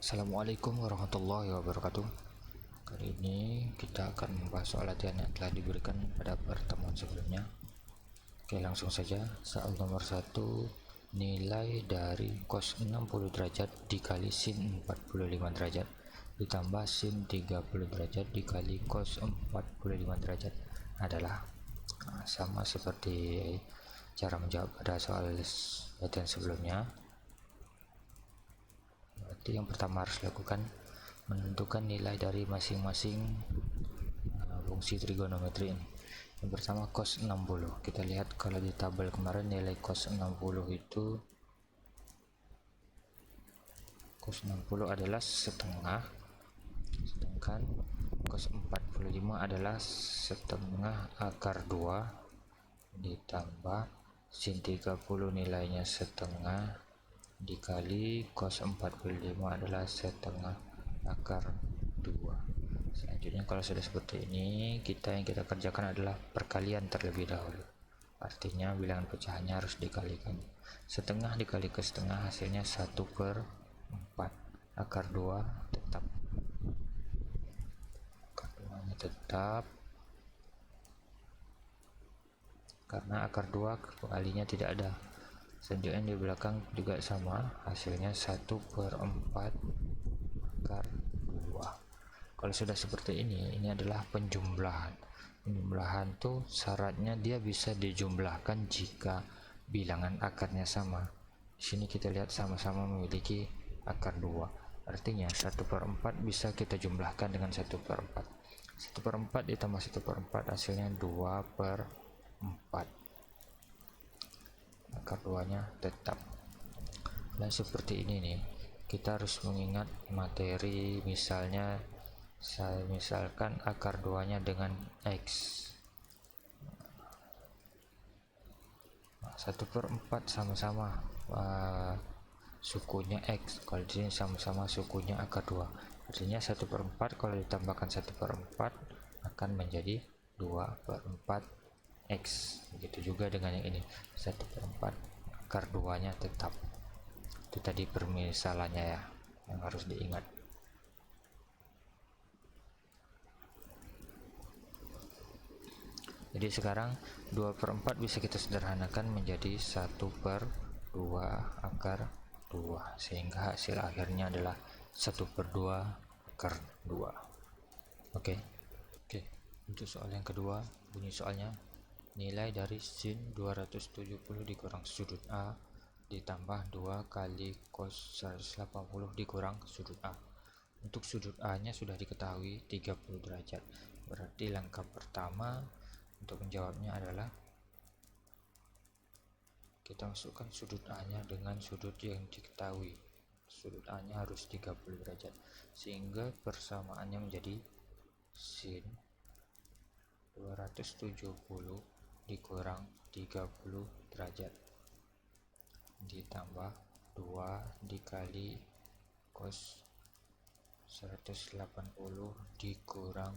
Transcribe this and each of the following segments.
Assalamualaikum warahmatullahi wabarakatuh. Kali ini kita akan membahas soal latihan yang telah diberikan pada pertemuan sebelumnya. Oke, langsung saja. Soal nomor 1, nilai dari cos 60 derajat dikali sin 45 derajat ditambah sin 30 derajat dikali cos 45 derajat adalah sama seperti cara menjawab pada soal latihan sebelumnya. Berarti yang pertama harus lakukan menentukan nilai dari masing-masing fungsi trigonometri ini. Yang pertama cos 60. Kita lihat kalau di tabel kemarin nilai cos 60 itu cos 60 adalah setengah, sedangkan cos 45 adalah setengah akar 2 ditambah sin 30 nilainya setengah dikali cos 45 adalah setengah akar 2. Selanjutnya kalau sudah seperti ini, yang kita kerjakan adalah perkalian terlebih dahulu. Artinya bilangan pecahannya harus dikalikan. Setengah dikali ke setengah hasilnya 1/4. Akar 2 tetap. Akar 2 tetap. Karena akar 2 kembalinya tidak ada. Selanjutnya di belakang juga sama, hasilnya 1/4 akar 2. Kalau sudah seperti ini adalah penjumlahan. Penjumlahan tuh syaratnya dia bisa dijumlahkan jika bilangan akarnya sama. Di sini kita lihat sama-sama memiliki akar 2. Artinya 1/4 bisa kita jumlahkan dengan 1/4. 1/4 ditambah 1/4 hasilnya 2/4. Akar 2-nya tetap. Dan seperti ini nih, kita harus mengingat materi misalnya saya misalkan akar 2-nya dengan X. 1/4 sama-sama sukunya X, kalau di sini sama-sama sukunya akar 2. Artinya 1/4 kalau ditambahkan 1/4 akan menjadi 2/4 X. Begitu juga dengan yang ini, 1/4 akar 2-nya tetap. Itu tadi permisalannya ya, yang harus diingat. Jadi sekarang 2/4 bisa kita sederhanakan menjadi 1/2 akar 2, sehingga hasil akhirnya adalah 1/2 akar 2. Oke. Untuk soal yang kedua, bunyi soalnya nilai dari sin 270 dikurang sudut A ditambah 2 kali cos 180 dikurang sudut A. Untuk sudut A nya sudah diketahui 30 derajat. Berarti langkah pertama untuk menjawabnya adalah kita masukkan sudut A nya dengan sudut yang diketahui. Sudut A nya harus 30 derajat, sehingga persamaannya menjadi sin 270 dikurang 30 derajat ditambah 2 dikali cos 180 dikurang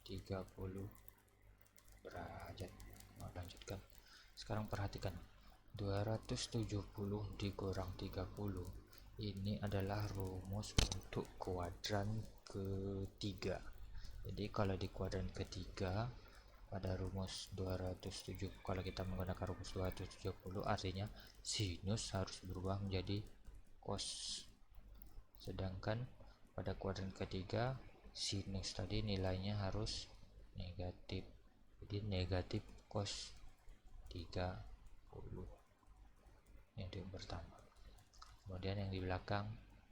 30 derajat. Lanjutkan. Sekarang perhatikan, 270 dikurang 30 ini adalah rumus untuk kuadran ketiga. Jadi kalau di kuadran ketiga pada rumus 270, kalau kita menggunakan rumus 270 artinya sinus harus berubah menjadi cos. Sedangkan pada kuadran ketiga sinus tadi nilainya harus negatif. Jadi negatif cos 30 yang pertama. Kemudian yang di belakang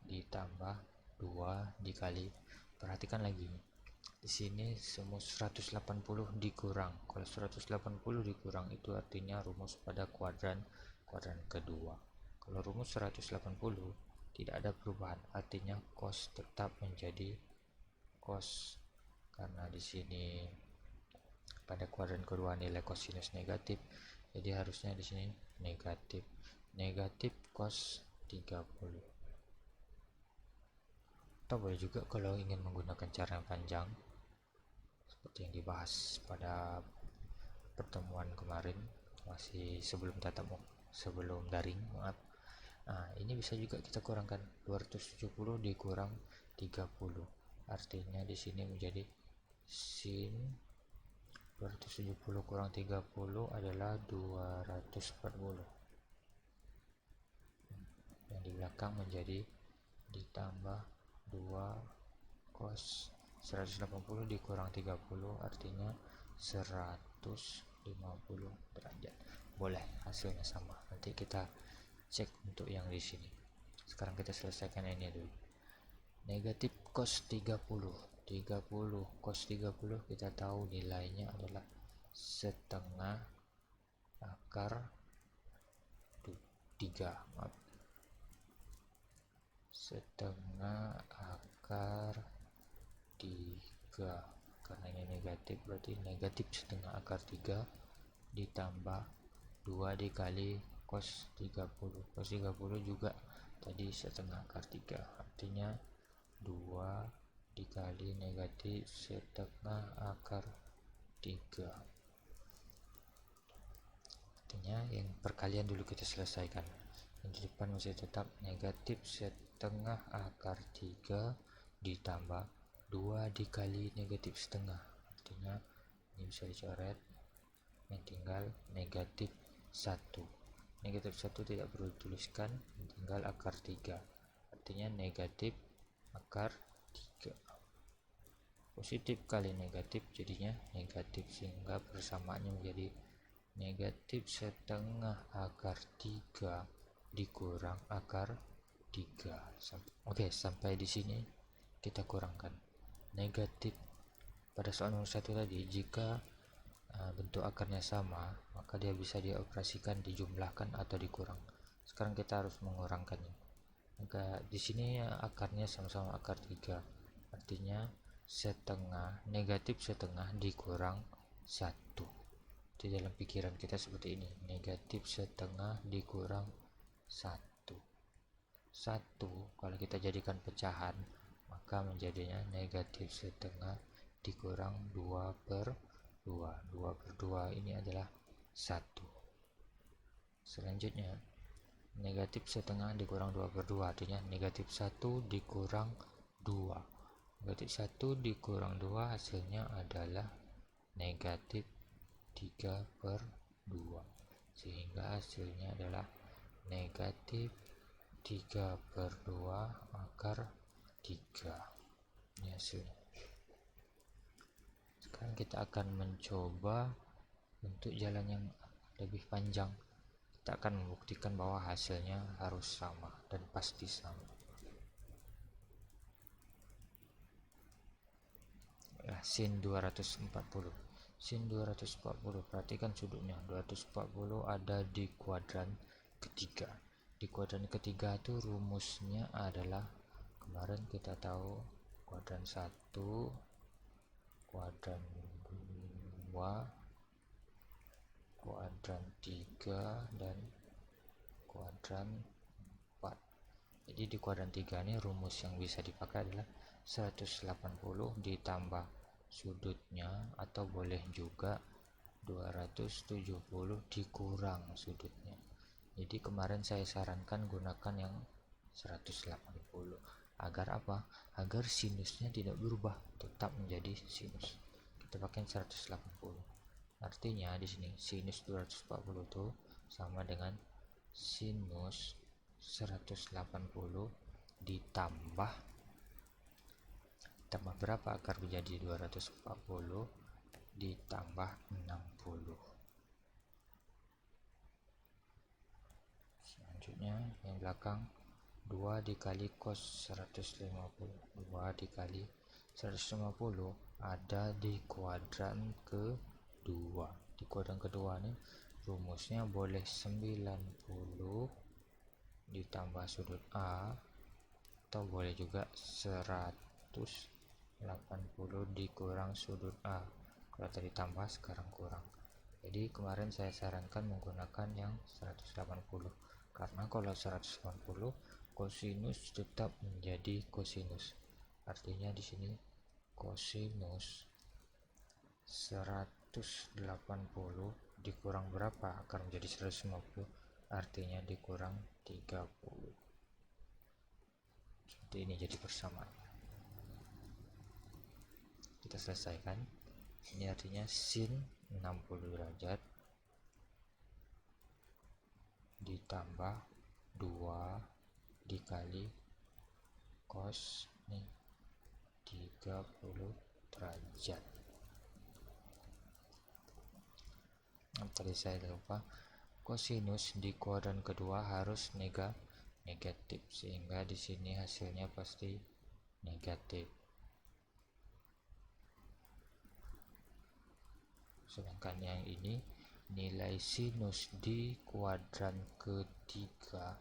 ditambah 2 dikali, perhatikan lagi di sini rumus 180 dikurang. Kalau 180 dikurang itu artinya rumus pada kuadran kedua. Kalau rumus 180 tidak ada perubahan, artinya cos tetap menjadi cos, karena di sini pada kuadran kedua nilai kosinus negatif, jadi harusnya di sini negatif cos 30. Atau boleh juga kalau ingin menggunakan cara yang panjang seperti yang dibahas pada pertemuan kemarin, masih sebelum daring, Nah, ini bisa juga kita kurangkan 270 dikurang 30. Artinya di sini menjadi sin 270 kurang 30 adalah 240. Yang di belakang menjadi ditambah 2 cos 180 dikurang 30 artinya 150 derajat. Boleh, hasilnya sama. Nanti kita cek untuk yang di sini. Sekarang kita selesaikan ini dulu. Negatif cos 30 cos 30 kita tahu nilainya adalah setengah akar 3, maaf, setengah akar 3. Karena ini negatif berarti negatif setengah akar 3 ditambah 2 dikali cos 30. Cos 30 juga tadi setengah akar 3, artinya 2 dikali negatif setengah akar 3. Artinya yang perkalian dulu kita selesaikan. Yang di depan masih tetap negatif setengah akar 3 ditambah 2 dikali negatif setengah. Artinya ini bisa dicoret, yang tinggal negatif 1. Negatif 1 tidak perlu dituliskan, tinggal akar 3. Artinya negatif akar 3. Positif kali negatif jadinya negatif, sehingga persamaannya menjadi negatif setengah akar 3 dikurang akar 3. Oke, sampai di sini kita kurangkan. Negatif pada soal nomor 1 tadi, jika bentuk akarnya sama, maka dia bisa dioperasikan dijumlahkan atau dikurang. Sekarang kita harus mengurangkannya. Maka di sini akarnya sama-sama akar 3. Artinya setengah, negatif setengah dikurang 1. Di dalam pikiran kita seperti ini, negatif setengah dikurang 1. 1 kalau kita jadikan pecahan, maka menjadinya negatif setengah dikurang 2/2. 2/2 ini adalah 1. Selanjutnya negatif setengah dikurang 2/2 artinya negatif 1 dikurang 2. Negatif 1 dikurang 2 hasilnya adalah negatif 3/2, sehingga hasilnya adalah negatif 3/2 akar 3. Ini hasilnya. Sekarang kita akan mencoba untuk jalan yang lebih panjang. Kita akan membuktikan bahwa hasilnya harus sama dan pasti sama. Sin 240. Sin 240, perhatikan sudutnya. 240 ada di kuadran ketiga. Di kuadran ketiga itu rumusnya adalah, kemarin kita tahu kuadran 1, kuadran 2, kuadran 3, dan kuadran 4. Jadi di kuadran 3 ini rumus yang bisa dipakai adalah 180 ditambah sudutnya, atau boleh juga 270 dikurang sudutnya. Jadi kemarin saya sarankan gunakan yang 180. Agar apa? Agar sinusnya tidak berubah, tetap menjadi sinus. Kita pakai 180. Artinya di sini sinus 240 itu sama dengan sinus 180 ditambah berapa akar menjadi 240 ditambah 60. Selanjutnya yang belakang 2 dikali cos 150. 2 dikali 150 ada di kuadran kedua. Di kuadran kedua ini rumusnya boleh 90 ditambah sudut A, atau boleh juga 180 dikurang sudut A. Kalau tadi tambah, sekarang kurang. Jadi kemarin saya sarankan menggunakan yang 180, karena kalau 180 kosinus tetap menjadi kosinus. Artinya di sini kosinus 180 dikurang berapa akar menjadi 150, artinya dikurang 30. Seperti ini jadi persamaan. Kita selesaikan. Ini artinya sin 60 derajat ditambah 2 dikali cos nih 30 derajat. Tadi saya lupa, kosinus di kuadran kedua harus negatif, sehingga di sini hasilnya pasti negatif. Sedangkan yang ini nilai sinus di kuadran ketiga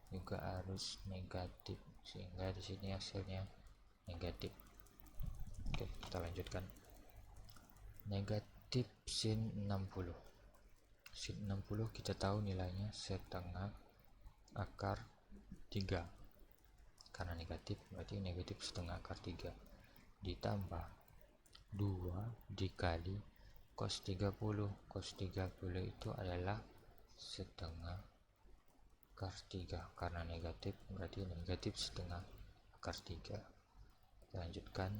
juga harus negatif, sehingga di sini hasilnya negatif. Oke, kita lanjutkan. Negatif sin 60. Sin 60 kita tahu nilainya setengah akar 3. Karena negatif berarti negatif setengah akar 3 ditambah 2 dikali cos 30. Cos 30 itu adalah setengah akar 3. Karena negatif berarti negatif setengah akar 3. Kita lanjutkan.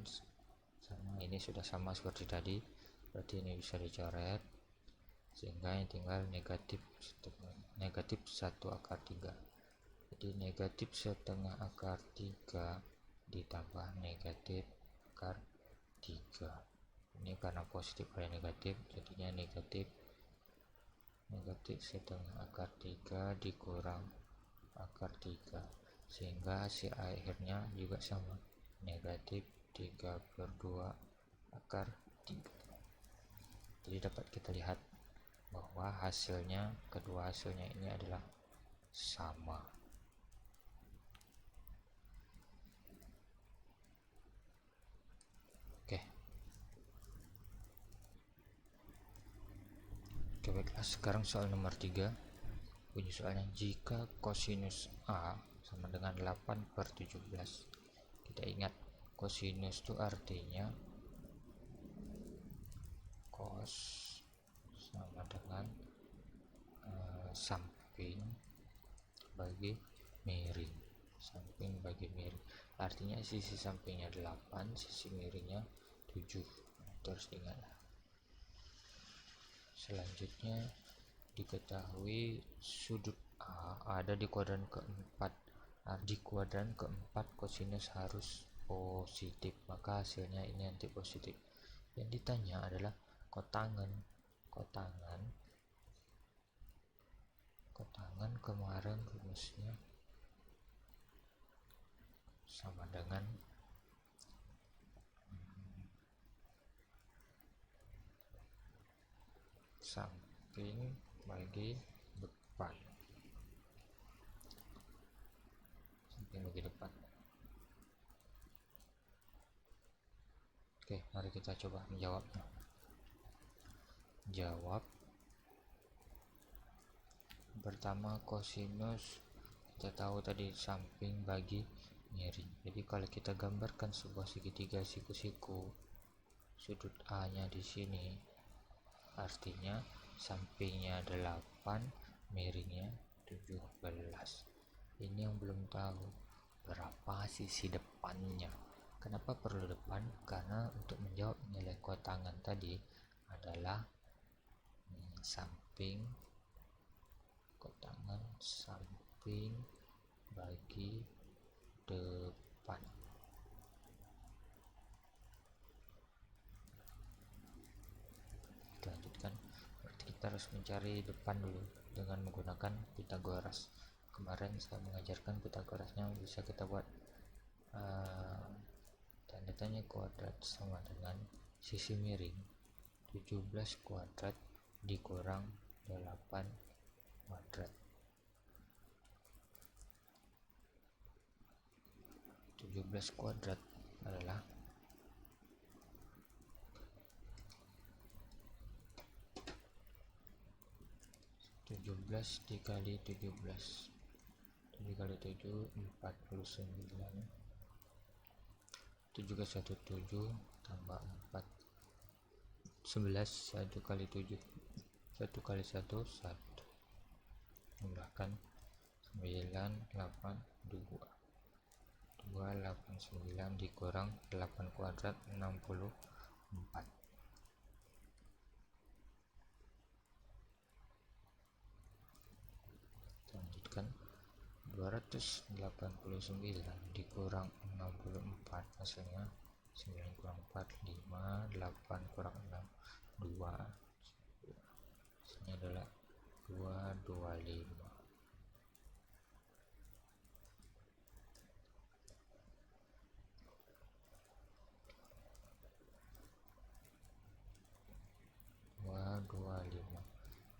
Sama, ini sudah sama seperti tadi, berarti ini bisa dicoret, sehingga yang tinggal negatif 1 akar 3. Jadi negatif setengah akar 3 ditambah negatif akar 3. Ini karena positif pada negatif, jadinya negatif setengah akar 3 dikurang akar 3, sehingga hasil akhirnya juga sama, negatif 3/2 akar 3. Jadi dapat kita lihat bahwa kedua hasilnya ini adalah sama. Oke, baiklah, sekarang soal nomor 3. Bunyi soalnya, jika kosinus A sama dengan 8/17. Kita ingat kosinus itu artinya cos sama dengan samping bagi miring. Samping bagi miring artinya sisi sampingnya 8, sisi miringnya 7. Terus ingat. Selanjutnya diketahui sudut A ada di kuadran keempat. Di kuadran keempat kosinus harus positif, maka hasilnya ini nanti positif. Yang ditanya adalah kotangan kemarin rumusnya sama dengan samping bagi depan. Oke, mari kita coba menjawabnya. Jawab. Pertama, kosinus kita tahu tadi samping bagi miring. Jadi kalau kita gambarkan sebuah segitiga siku-siku, sudut A nya di sini artinya sampingnya 8, miringnya 17. Ini yang belum tahu berapa sisi depannya. Kenapa perlu depan? Karena untuk menjawab nilai kotangan tadi adalah kotangan samping bagi depan. Kita lanjutkan. Berarti kita harus mencari depan dulu dengan menggunakan Pythagoras. Kemarin saya mengajarkan Pythagorasnya, bisa kita buat tanda tanya kuadrat sama dengan sisi miring 17 kuadrat dikurang 8 kuadrat. 17 kuadrat adalah 17 dikali 17. 7 kali 7 49. 7 ke 1 7 tambah 4 11. 1 kali 7 1 kali 1 1. Tambahkan 982, 289 dikurang 8 kuadrat 64. Lanjutkan, 289 dikurang 64 hasilnya 9 kurang 4 5, 8 kurang 6 2, hasilnya adalah 225.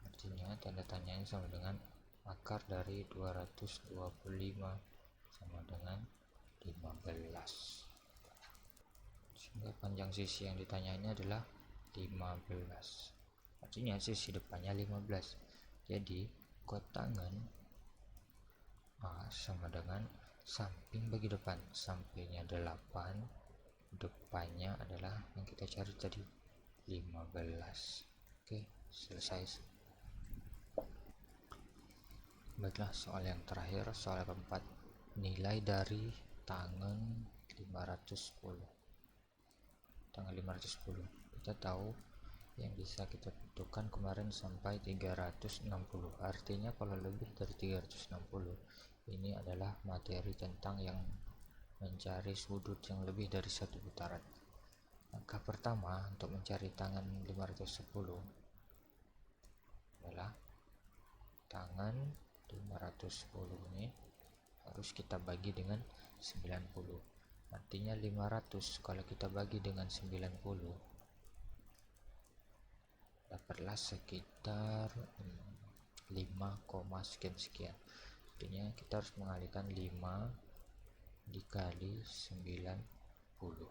Artinya tanda tanyanya sama dengan akar dari 225 sama dengan 15, sehingga panjang sisi yang ditanyanya adalah 15. Artinya sisi depannya 15. Jadi kotangan A sama dengan samping bagi depan, sampingnya 8, depannya adalah yang kita cari tadi 15. Oke, selesai. Baiklah, soal yang terakhir, soal keempat. Nilai dari tangan 510. Tangan 510. Kita tahu yang bisa kita tentukan kemarin sampai 360. Artinya kalau lebih dari 360, ini adalah materi tentang yang mencari sudut yang lebih dari satu putaran. Langkah pertama untuk mencari tangan 510 adalah tangan 510 ini harus kita bagi dengan 90. Artinya 500 kalau kita bagi dengan 90 dapatlah sekitar 5, sekian. Artinya kita harus mengalihkan 5 dikali 90.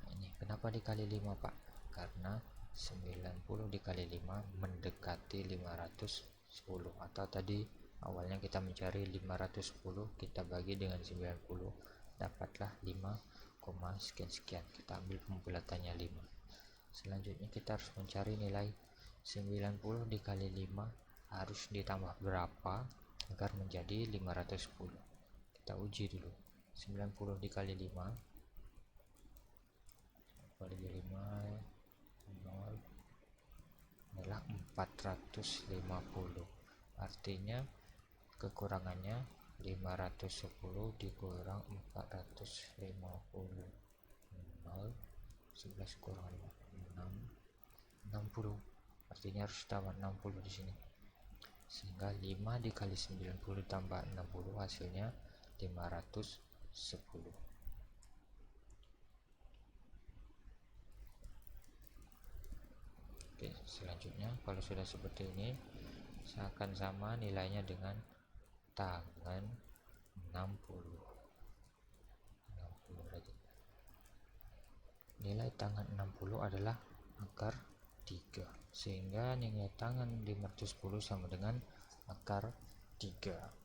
Nah, ini kenapa dikali 5 Pak? Karena 90 dikali 5 mendekati 510, atau tadi awalnya kita mencari 510, kita bagi dengan 90 dapatlah 5, sekian. Kita ambil pembulatannya 5. Selanjutnya kita harus mencari nilai 90 dikali 5 harus ditambah berapa agar menjadi 510. Kita uji dulu. 90 dikali 5 kali 5 0 adalah 450. Artinya kekurangannya 510 dikurang 450, 0, 11 kurang 6, 60. Artinya harus tambah 60 di sini. Sehingga 5 dikali 90 tambah 60 hasilnya 510. Oke, selanjutnya kalau sudah seperti ini seakan sama nilainya dengan tangan 60 berarti nilai tangan 60 adalah akar 3, sehingga nilai tangan 510 sama dengan akar 3.